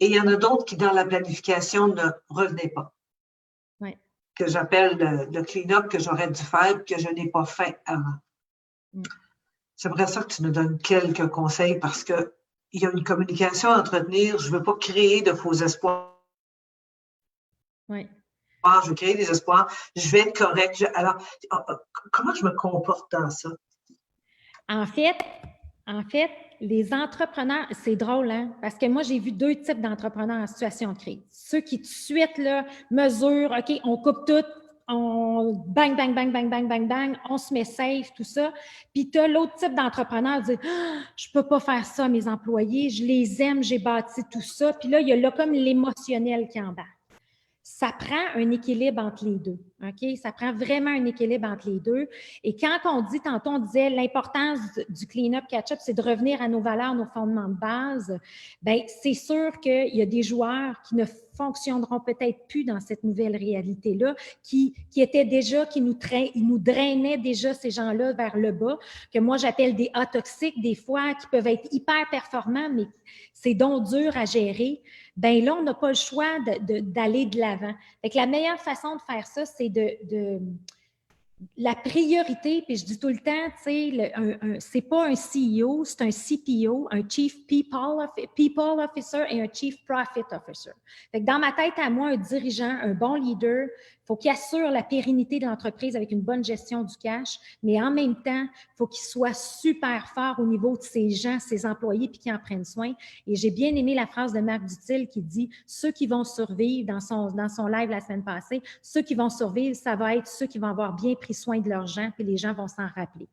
et il y en a d'autres qui, dans la planification, ne revenaient pas. Oui. Que j'appelle le clean-up que j'aurais dû faire que je n'ai pas fait avant. C'est vrai ça que tu nous donnes quelques conseils parce qu'il y a une communication à entretenir. Je ne veux pas créer de faux espoirs. Oui. Je veux créer des espoirs. Je vais être correct. Alors, comment je me comporte dans ça? En fait, les entrepreneurs, c'est drôle, hein? Parce que moi, j'ai vu deux types d'entrepreneurs en situation de crise. Ceux qui, tout de suite, là, mesurent, OK, on coupe tout, on bang, bang, bang, bang, bang, bang, bang, on se met safe, tout ça. Puis tu as l'autre type d'entrepreneur qui dit je peux pas faire ça, mes employés, je les aime, j'ai bâti tout ça. Puis là, il y a là comme l'émotionnel qui embarque. Ça prend un équilibre entre les deux, OK? Ça prend vraiment un équilibre entre les deux. Et quand on dit, tantôt, on disait l'importance du clean-up, catch-up, c'est de revenir à nos valeurs, nos fondements de base. Bien, c'est sûr qu'il y a des joueurs qui ne fonctionneront peut-être plus dans cette nouvelle réalité-là, qui étaient déjà, ils nous drainaient déjà ces gens-là vers le bas, que moi j'appelle des A toxiques des fois, qui peuvent être hyper performants, mais c'est donc dur à gérer. Bien là, on n'a pas le choix d'aller de l'avant. Fait que la meilleure façon de faire ça, c'est la priorité, puis je dis tout le temps, tu sais, c'est pas un CEO, c'est un CPO, un Chief People Officer et un Chief Profit Officer. Fait que dans ma tête, à moi, un dirigeant, un bon leader, il faut qu'il assure la pérennité de l'entreprise avec une bonne gestion du cash, mais en même temps, il faut qu'il soit super fort au niveau de ses gens, ses employés, puis qu'il en prenne soin. Et j'ai bien aimé la phrase de Marc Dutil qui dit « Ceux qui vont survivre » dans son live la semaine passée, ceux qui vont survivre, ça va être ceux qui vont avoir bien pris soin de leurs gens, puis les gens vont s'en rappeler.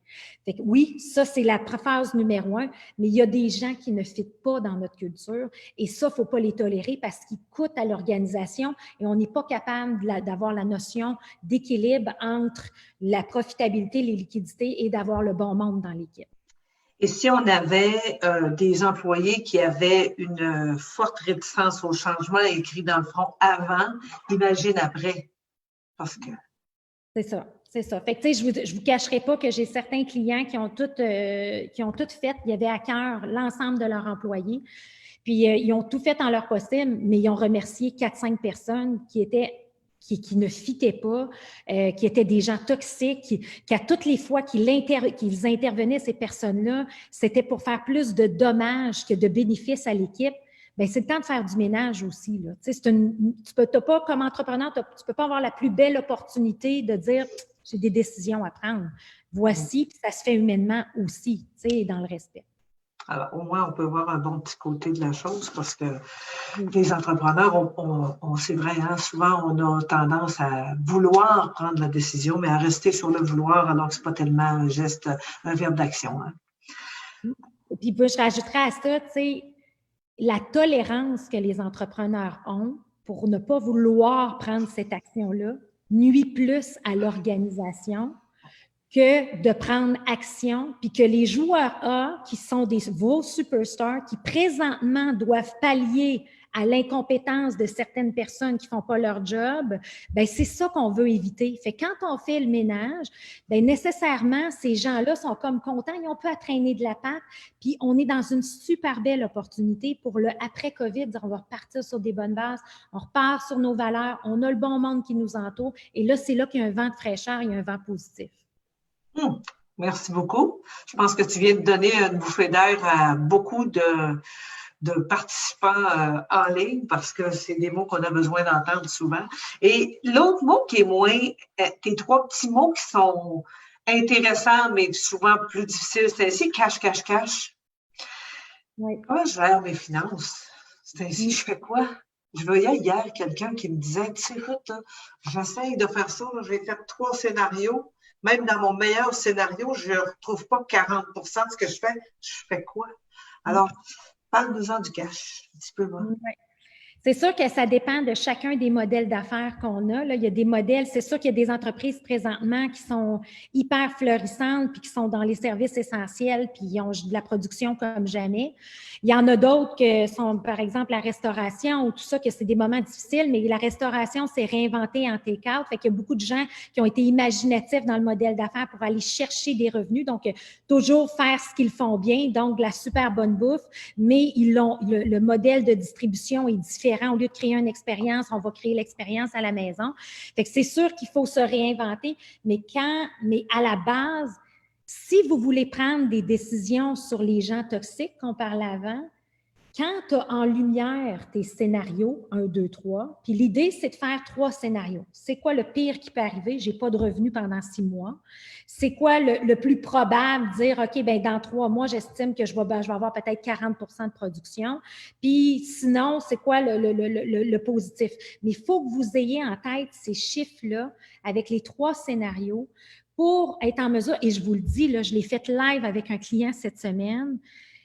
Fait que oui, ça, c'est la phase numéro 1, mais il y a des gens qui ne fitent pas dans notre culture et ça, il ne faut pas les tolérer parce qu'ils coûtent à l'organisation et on n'est pas capable d'avoir la notion d'équilibre entre la profitabilité, les liquidités et d'avoir le bon monde dans l'équipe. Et si on avait des employés qui avaient une forte réticence au changement écrit dans le front avant, imagine après. Parce que... C'est ça. C'est ça. Fait que, tu sais, je vous cacherai pas que j'ai certains clients qui ont toutes fait, il y avait à cœur l'ensemble de leurs employés. Puis, ils ont tout fait en leur possible, mais ils ont remercié 4-5 personnes qui étaient qui ne fitaient pas, qui étaient des gens toxiques, qui à toutes les fois qu'ils intervenaient, ces personnes-là, c'était pour faire plus de dommages que de bénéfices à l'équipe. Bien, c'est le temps de faire du ménage aussi. Là. Tu sais, tu peux pas, comme entrepreneur, tu ne peux pas avoir la plus belle opportunité de dire « j'ai des décisions à prendre ». Voici, puis ça se fait humainement aussi, tu sais, dans le respect. Alors, au moins, on peut voir un bon petit côté de la chose parce que les entrepreneurs, c'est vrai, hein, souvent, on a tendance à vouloir prendre la décision, mais à rester sur le vouloir alors que ce n'est pas tellement un geste, un verbe d'action. Hein. Et puis, je rajouterais à ça, tu sais, la tolérance que les entrepreneurs ont pour ne pas vouloir prendre cette action-là nuit plus à l'organisation que de prendre action, puis que les joueurs A, qui sont vos superstars, qui présentement doivent pallier à l'incompétence de certaines personnes qui ne font pas leur job, bien, c'est ça qu'on veut éviter. Fait que quand on fait le ménage, bien, nécessairement, ces gens-là sont comme contents, ils ont peu à traîner de la patte, puis on est dans une super belle opportunité pour le après-COVID, on va repartir sur des bonnes bases, on repart sur nos valeurs, on a le bon monde qui nous entoure, et là, c'est là qu'il y a un vent de fraîcheur, il y a un vent positif. Merci beaucoup. Je pense que tu viens de donner une bouffée d'air à beaucoup de participants en ligne parce que c'est des mots qu'on a besoin d'entendre souvent. Et l'autre mot qui est moins, tes trois petits mots qui sont intéressants mais souvent plus difficiles, c'est ainsi cash, cash, cash. Oui. Comment je gère mes finances? C'est ainsi, je fais quoi? Je voyais hier quelqu'un qui me disait, tu sais, Ruth, j'essaye de faire ça, j'ai fait 3 scénarios. Même dans mon meilleur scénario, je ne retrouve pas 40 de ce que je fais. Je fais quoi? Alors, parle-nous-en du cash, un petit peu, moi. Oui. C'est sûr que ça dépend de chacun des modèles d'affaires qu'on a. Là, il y a des modèles, c'est sûr qu'il y a des entreprises présentement qui sont hyper florissantes puis qui sont dans les services essentiels puis ils ont de la production comme jamais. Il y en a d'autres qui sont, par exemple, la restauration ou tout ça, que c'est des moments difficiles, mais la restauration s'est réinventée en take-out. Fait qu'il y a beaucoup de gens qui ont été imaginatifs dans le modèle d'affaires pour aller chercher des revenus. Donc, toujours faire ce qu'ils font bien, donc de la super bonne bouffe, mais le modèle de distribution est différent. Au lieu de créer une expérience, on va créer l'expérience à la maison. Fait que c'est sûr qu'il faut se réinventer, mais à la base, si vous voulez prendre des décisions sur les gens toxiques qu'on parlait avant, quand tu as en lumière tes scénarios, 1, 2, 3, puis l'idée, c'est de faire 3 scénarios. C'est quoi le pire qui peut arriver? Je n'ai pas de revenus pendant 6 mois. C'est quoi le plus probable? Dire, OK, bien, dans 3 mois, j'estime que je vais avoir peut-être 40 de production. Puis sinon, c'est quoi le positif? Mais il faut que vous ayez en tête ces chiffres-là avec les 3 scénarios pour être en mesure, et je vous le dis, là, je l'ai fait live avec un client cette semaine,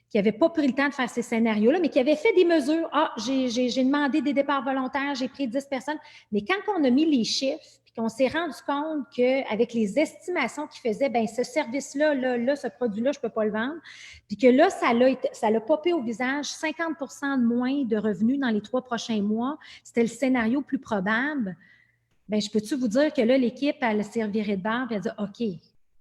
qui n'avait pas pris le temps de faire ces scénarios-là, mais qui avait fait des mesures. Ah, j'ai demandé des départs volontaires, j'ai pris 10 personnes. Mais quand on a mis les chiffres, puis qu'on s'est rendu compte qu'avec les estimations qu'il faisait, bien, ce service-là, là, ce produit-là, je ne peux pas le vendre. Puis que là, ça l'a popé au visage, 50 de moins de revenus dans les 3 prochains mois. C'était le scénario plus probable. Bien, je peux-tu vous dire que là, l'équipe, elle s'est revirée de bord et elle a dit, OK,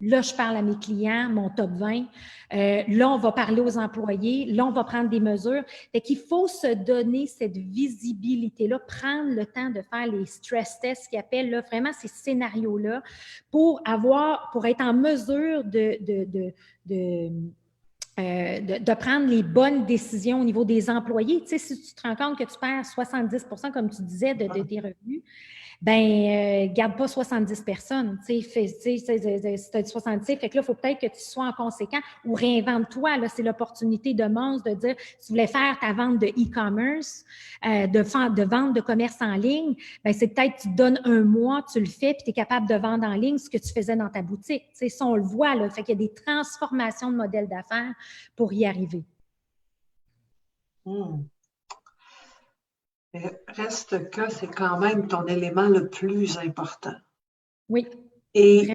là, je parle à mes clients, mon top 20. Là, on va parler aux employés. Là, on va prendre des mesures. Fait qu'il faut se donner cette visibilité-là, prendre le temps de faire les stress tests qu'ils appellent là, vraiment ces scénarios-là pour être en mesure de prendre les bonnes décisions au niveau des employés. Tu sais, si tu te rends compte que tu perds 70 comme tu disais, de tes revenus, ben garde pas 70 personnes. Tu sais, si tu as 70, fait que là, il faut peut-être que tu sois en conséquent ou réinvente-toi. Là, c'est l'opportunité de monstre de dire, si tu voulais faire ta vente de e-commerce, de vente de commerce en ligne, ben c'est peut-être tu te donnes un mois, tu le fais, puis tu es capable de vendre en ligne ce que tu faisais dans ta boutique. Tu sais, ça, on le voit, là. Fait qu'il y a des transformations de modèles d'affaires pour y arriver. Reste que c'est quand même ton élément le plus important. Oui. Et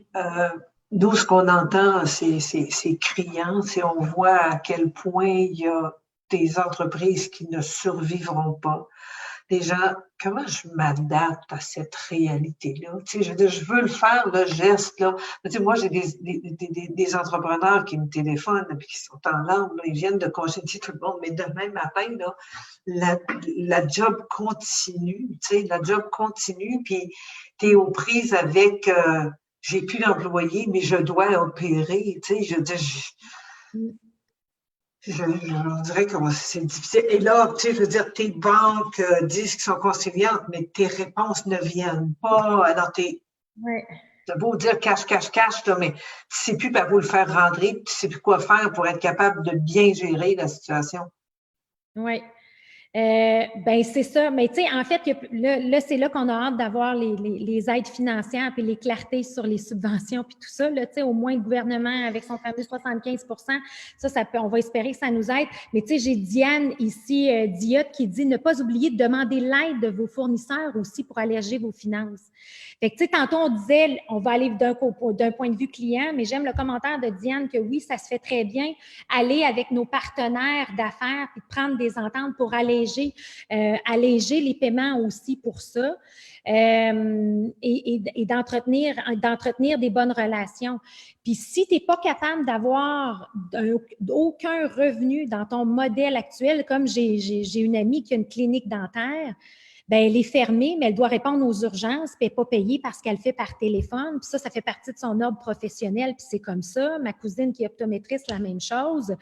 nous, ce qu'on entend, c'est criant. On voit à quel point il y a des entreprises qui ne survivront pas. les gens, comment je m'adapte à cette réalité-là? Tu sais, je veux le faire, le geste, là. Mais tu sais, moi, j'ai des entrepreneurs qui me téléphonent et qui sont en larmes, là, ils viennent de congédier tout le monde, mais demain matin, là, la job continue, tu sais, la job continue, puis tu es aux prises avec j'ai plus d'employés, mais je dois opérer, tu sais, je dirais que c'est difficile. Et là, tu sais, je veux dire, tes banques disent qu'elles sont conciliantes, mais tes réponses ne viennent pas. Alors, t'as beau dire cash, cash, cash, là, mais tu sais plus par où le faire rentrer, tu sais plus quoi faire pour être capable de bien gérer la situation. Oui. Ben c'est ça. Mais tu sais, en fait, là c'est là qu'on a hâte d'avoir les aides financières puis les clartés sur les subventions puis tout ça. Là, tu sais, au moins le gouvernement avec son fameux 75 ça peut, on va espérer que ça nous aide. Mais tu sais, j'ai Diane ici, Diotte, qui dit ne pas oublier de demander l'aide de vos fournisseurs aussi pour alléger vos finances. Fait que tu sais, tantôt on disait, on va aller d'un point de vue client, mais j'aime le commentaire de Diane que oui, ça se fait très bien, aller avec nos partenaires d'affaires puis prendre des ententes pour alléger les paiements aussi pour ça et d'entretenir des bonnes relations. Puis si tu n'es pas capable d'avoir aucun revenu dans ton modèle actuel, comme j'ai une amie qui a une clinique dentaire, bien, elle est fermée, mais elle doit répondre aux urgences, puis elle n'est pas payée parce qu'elle fait par téléphone. Puis ça fait partie de son ordre professionnel, puis c'est comme ça. Ma cousine qui est optométriste, la même chose.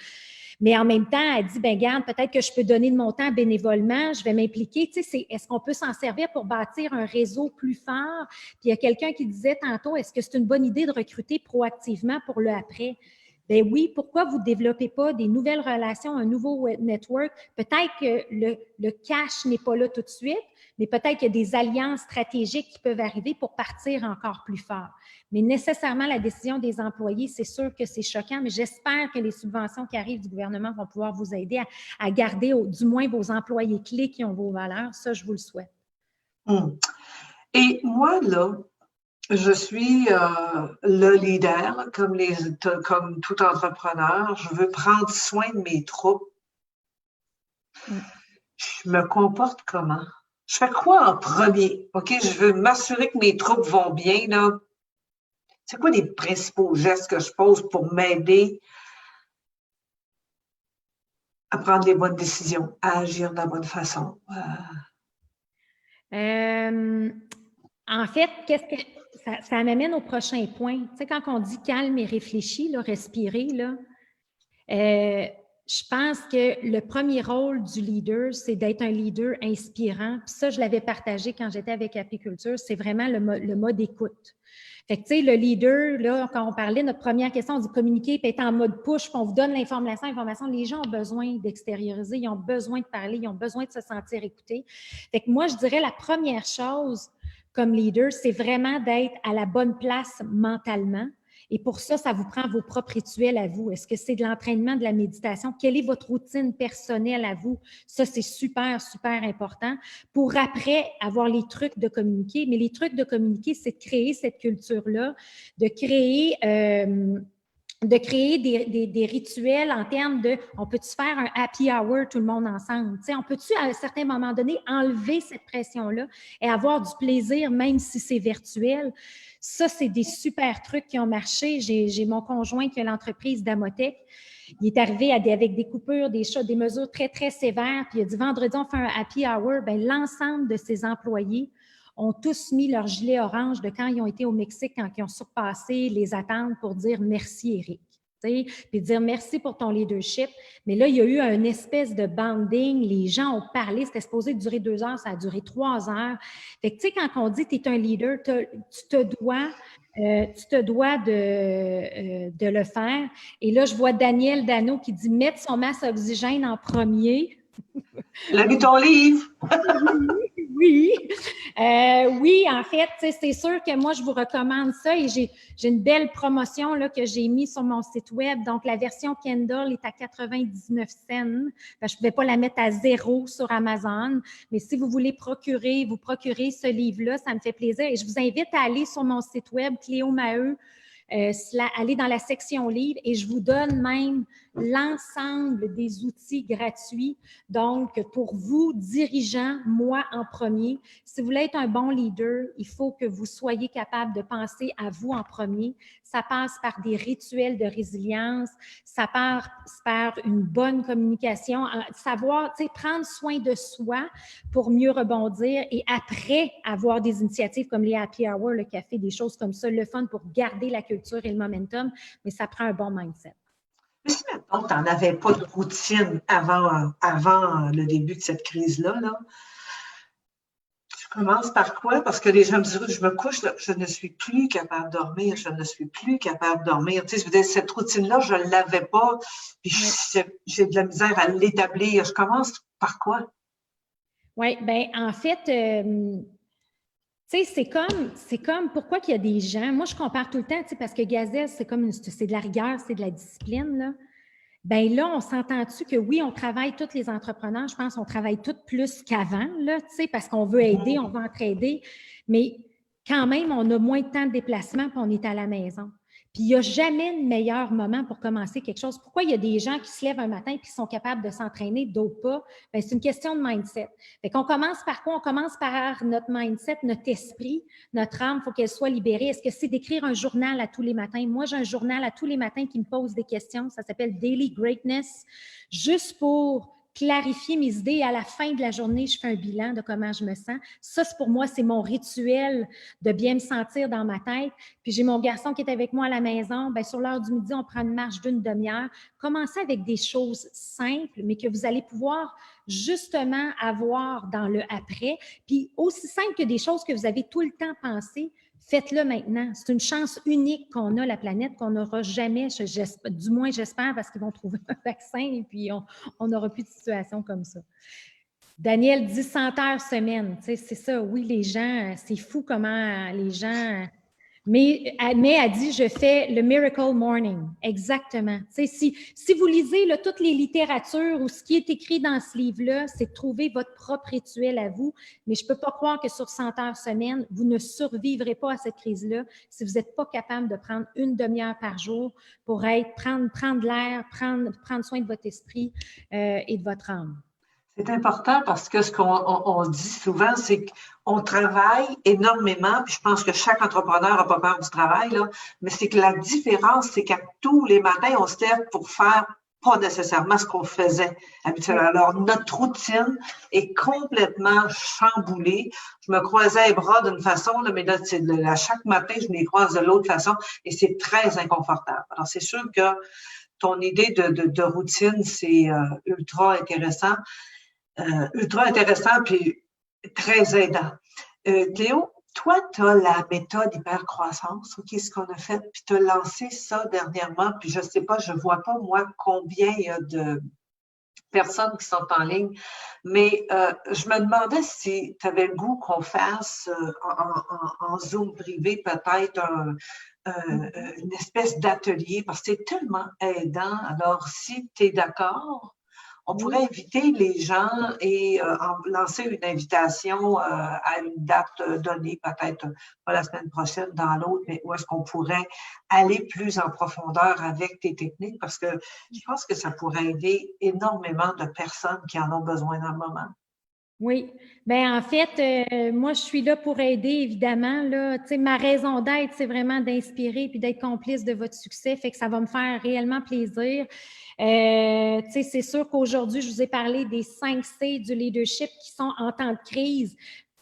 Mais en même temps, elle dit, bien, regarde, peut-être que je peux donner de mon temps bénévolement, je vais m'impliquer. Tu sais, est-ce qu'on peut s'en servir pour bâtir un réseau plus fort? Puis il y a quelqu'un qui disait tantôt, est-ce que c'est une bonne idée de recruter proactivement pour le après? Ben oui, pourquoi vous ne développez pas des nouvelles relations, un nouveau network? Peut-être que le cash n'est pas là tout de suite, mais peut-être qu'il y a des alliances stratégiques qui peuvent arriver pour partir encore plus fort. Mais nécessairement, la décision des employés, c'est sûr que c'est choquant, mais j'espère que les subventions qui arrivent du gouvernement vont pouvoir vous aider à garder du moins vos employés clés qui ont vos valeurs. Ça, je vous le souhaite. Et moi, là, je suis le leader, comme tout entrepreneur. Je veux prendre soin de mes troupes. Je me comporte comment? Je fais quoi en premier? OK, je veux m'assurer que mes troupes vont bien, là. C'est quoi les principaux gestes que je pose pour m'aider à prendre les bonnes décisions, à agir de la bonne façon? En fait, ça m'amène au prochain point. Tu sais, quand on dit calme et réfléchi, là, respirer, là, je pense que le premier rôle du leader, c'est d'être un leader inspirant. Puis ça, je l'avais partagé quand j'étais avec Apiculture, c'est vraiment le mode écoute. Fait que, tu sais, le leader, là, quand on parlait, notre première question, on dit communiquer, puis être en mode push, puis on vous donne l'information. Les gens ont besoin d'extérioriser, ils ont besoin de parler, ils ont besoin de se sentir écoutés. Fait que moi, je dirais la première chose comme leader, c'est vraiment d'être à la bonne place mentalement. Et pour ça, ça vous prend vos propres rituels à vous. Est-ce que c'est de l'entraînement, de la méditation? Quelle est votre routine personnelle à vous? Ça, c'est super, super important pour après avoir les trucs de communiquer. Mais les trucs de communiquer, c'est de créer cette culture-là, de créer des rituels en termes de on peut-tu faire un happy hour tout le monde ensemble? Tu sais, on peut-tu à un certain moment donné enlever cette pression-là et avoir du plaisir même si c'est virtuel? Ça, c'est des super trucs qui ont marché. J'ai mon conjoint qui a l'entreprise Damotech. Il est arrivé avec des coupures, des mesures très, très sévères. Puis il a dit vendredi, on fait un happy hour. Bien, l'ensemble de ses employés ont tous mis leur gilet orange de quand ils ont été au Mexique, quand ils ont surpassé les attentes pour dire merci, Éric. Puis dire merci pour ton leadership. Mais là, il y a eu une espèce de banding. Les gens ont parlé. C'était supposé durer 2 heures. Ça a duré 3 heures. Fait que, tu sais, quand on dit que tu es un leader, tu te dois de le faire. Et là, je vois Daniel Dano qui dit mettre son masque oxygène en premier. L'as lu ton livre? Oui. Oui, en fait, c'est sûr que moi, je vous recommande ça et j'ai une belle promotion là, que j'ai mise sur mon site web. Donc, la version Kindle est à 99 cents. Je ne pouvais pas la mettre à 0 sur Amazon. Mais si vous voulez vous procurer ce livre-là, ça me fait plaisir. Et je vous invite à aller sur mon site web, Cléo Maheu. allez dans la section livres et je vous donne même l'ensemble des outils gratuits. Donc, pour vous, dirigeants, moi en premier, si vous voulez être un bon leader, il faut que vous soyez capable de penser à vous en premier. Ça passe par des rituels de résilience, ça passe par une bonne communication, savoir, tu sais, prendre soin de soi pour mieux rebondir et après avoir des initiatives comme les Happy Hour, le café, des choses comme ça, le fun pour garder la culture et le momentum, mais ça prend un bon mindset. Mais si maintenant, tu n'en avais pas de routine avant le début de cette crise-là, là, tu commences par quoi? Parce que les gens me disent, je me couche, là, je ne suis plus capable de dormir, je ne suis plus capable de dormir. Tu sais, je veux dire, cette routine-là, je ne l'avais pas, puis j'ai de la misère à l'établir. Je commence par quoi? Oui, bien, en fait, tu sais, c'est comme pourquoi qu'il y a des gens, moi je compare tout le temps, tu sais, parce que Gazelle, c'est de la rigueur, c'est de la discipline, là. Bien là, on s'entend-tu que oui, on travaille, tous les entrepreneurs, je pense qu'on travaille tous plus qu'avant, là, tu sais, parce qu'on veut aider, on veut entraider, mais quand même, on a moins de temps de déplacement puis on est à la maison. Puis il n'y a jamais de meilleur moment pour commencer quelque chose. Pourquoi il y a des gens qui se lèvent un matin et qui sont capables de s'entraîner, d'autres pas? Bien, c'est une question de mindset. Fait qu'on commence par quoi? On commence par notre mindset, notre esprit, notre âme, il faut qu'elle soit libérée. Est-ce que c'est d'écrire un journal à tous les matins? Moi, j'ai un journal à tous les matins qui me pose des questions. Ça s'appelle Daily Greatness, juste pour clarifier mes idées et à la fin de la journée, je fais un bilan de comment je me sens. Ça, pour moi, c'est mon rituel de bien me sentir dans ma tête. Puis j'ai mon garçon qui est avec moi à la maison. Bien, sur l'heure du midi, on prend une marche d'une demi-heure. Commencez avec des choses simples, mais que vous allez pouvoir justement avoir dans le après. Puis aussi simple que des choses que vous avez tout le temps pensé, faites-le maintenant. C'est une chance unique qu'on a, la planète, qu'on n'aura jamais, du moins j'espère, parce qu'ils vont trouver un vaccin et puis on n'aura plus de situation comme ça. Daniel dit 100 heures semaine. Tu sais, c'est ça, oui, les gens, c'est fou comment les gens... Mais elle dit, je fais le Miracle Morning. Exactement. Tu sais, si vous lisez là, toutes les littératures ou ce qui est écrit dans ce livre-là, c'est de trouver votre propre rituel à vous. Mais je ne peux pas croire que sur 100 heures semaine, vous ne survivrez pas à cette crise-là si vous n'êtes pas capable de prendre une demi-heure par jour pour prendre l'air, prendre soin de votre esprit et de votre âme. C'est important parce que ce qu'on dit souvent, c'est qu'on travaille énormément, puis je pense que chaque entrepreneur n'a pas peur du travail, là, mais c'est que la différence, c'est qu'à tous les matins, on se lève pour faire pas nécessairement ce qu'on faisait habituellement. Alors, notre routine est complètement chamboulée. Je me croisais les bras d'une façon, là, mais là, chaque matin, je me les croise de l'autre façon et c'est très inconfortable. Alors, c'est sûr que ton idée de routine, c'est ultra intéressant. Puis très aidant. Cléo, toi, tu as la méthode hypercroissance, OK, ce qu'on a fait, puis tu as lancé ça dernièrement, puis je ne sais pas, je ne vois pas, moi, combien il y a de personnes qui sont en ligne, mais je me demandais si tu avais le goût qu'on fasse en Zoom privé peut-être une espèce d'atelier, parce que c'est tellement aidant. Alors, si tu es d'accord, on pourrait inviter les gens et lancer une invitation à une date donnée, peut-être pas la semaine prochaine, dans l'autre, mais où est-ce qu'on pourrait aller plus en profondeur avec tes techniques, parce que je pense que ça pourrait aider énormément de personnes qui en ont besoin dans le moment. Oui. Bien, en fait, moi, je suis là pour aider, évidemment. Là. Tu sais, ma raison d'être, c'est vraiment d'inspirer puis d'être complice de votre succès. Fait que ça va me faire réellement plaisir. Tu sais, c'est sûr qu'aujourd'hui, je vous ai parlé des 5 C du leadership qui sont en temps de crise.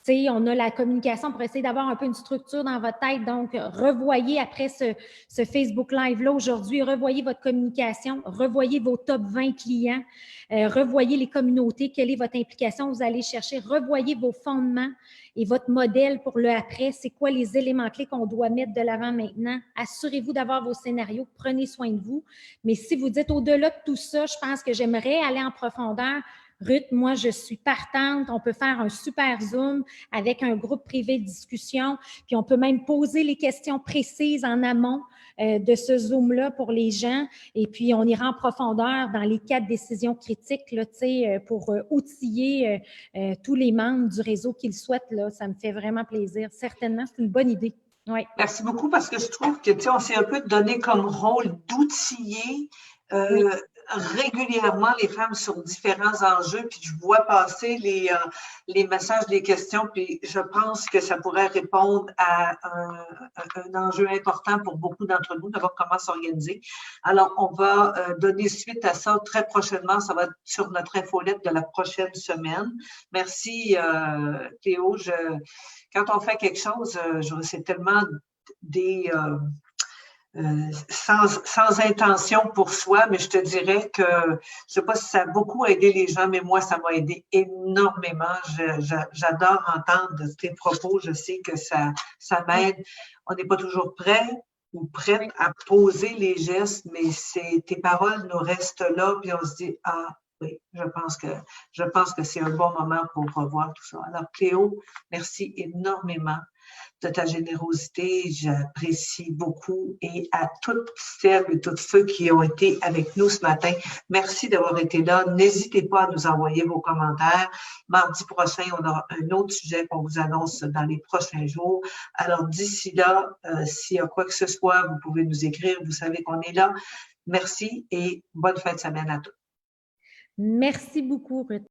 Tu sais, on a la communication pour essayer d'avoir un peu une structure dans votre tête. Donc, revoyez après ce Facebook Live-là aujourd'hui, revoyez votre communication, revoyez vos top 20 clients, revoyez les communautés, quelle est votre implication, vous allez chercher, revoyez vos fondements et votre modèle pour le après. C'est quoi les éléments clés qu'on doit mettre de l'avant maintenant? Assurez-vous d'avoir vos scénarios, prenez soin de vous. Mais si vous dites au-delà de tout ça, je pense que j'aimerais aller en profondeur. Ruth, moi, je suis partante. On peut faire un super Zoom avec un groupe privé de discussion, puis on peut même poser les questions précises en amont de ce Zoom-là pour les gens, et puis on ira en profondeur dans les 4 décisions critiques là, pour outiller tous les membres du réseau qui le souhaitent. Là. Ça me fait vraiment plaisir. Certainement, c'est une bonne idée. Oui. Merci beaucoup parce que je trouve que, tu sais, on s'est un peu donné comme rôle d'outiller Oui. régulièrement les femmes sur différents enjeux, puis je vois passer les messages, les questions, puis je pense que ça pourrait répondre à un enjeu important pour beaucoup d'entre nous, d'avoir comment s'organiser. Alors, on va donner suite à ça très prochainement. Ça va être sur notre infolette de la prochaine semaine. Merci, Cléo. Quand on fait quelque chose, c'est tellement des... sans intention pour soi, mais je te dirais que, je ne sais pas si ça a beaucoup aidé les gens, mais moi, ça m'a aidé énormément. J'adore entendre tes propos. Je sais que ça m'aide. On n'est pas toujours prêt ou prête à poser les gestes, mais tes paroles nous restent là, puis on se dit, ah, oui, je pense que c'est un bon moment pour revoir tout ça. Alors, Cléo, merci énormément de ta générosité, j'apprécie beaucoup, et à toutes celles et tous ceux qui ont été avec nous ce matin, merci d'avoir été là. N'hésitez pas à nous envoyer vos commentaires. Mardi prochain, on aura un autre sujet qu'on vous annonce dans les prochains jours. Alors d'ici là, s'il y a quoi que ce soit, vous pouvez nous écrire, vous savez qu'on est là. Merci et bonne fin de semaine à tous. Merci beaucoup, Ruth.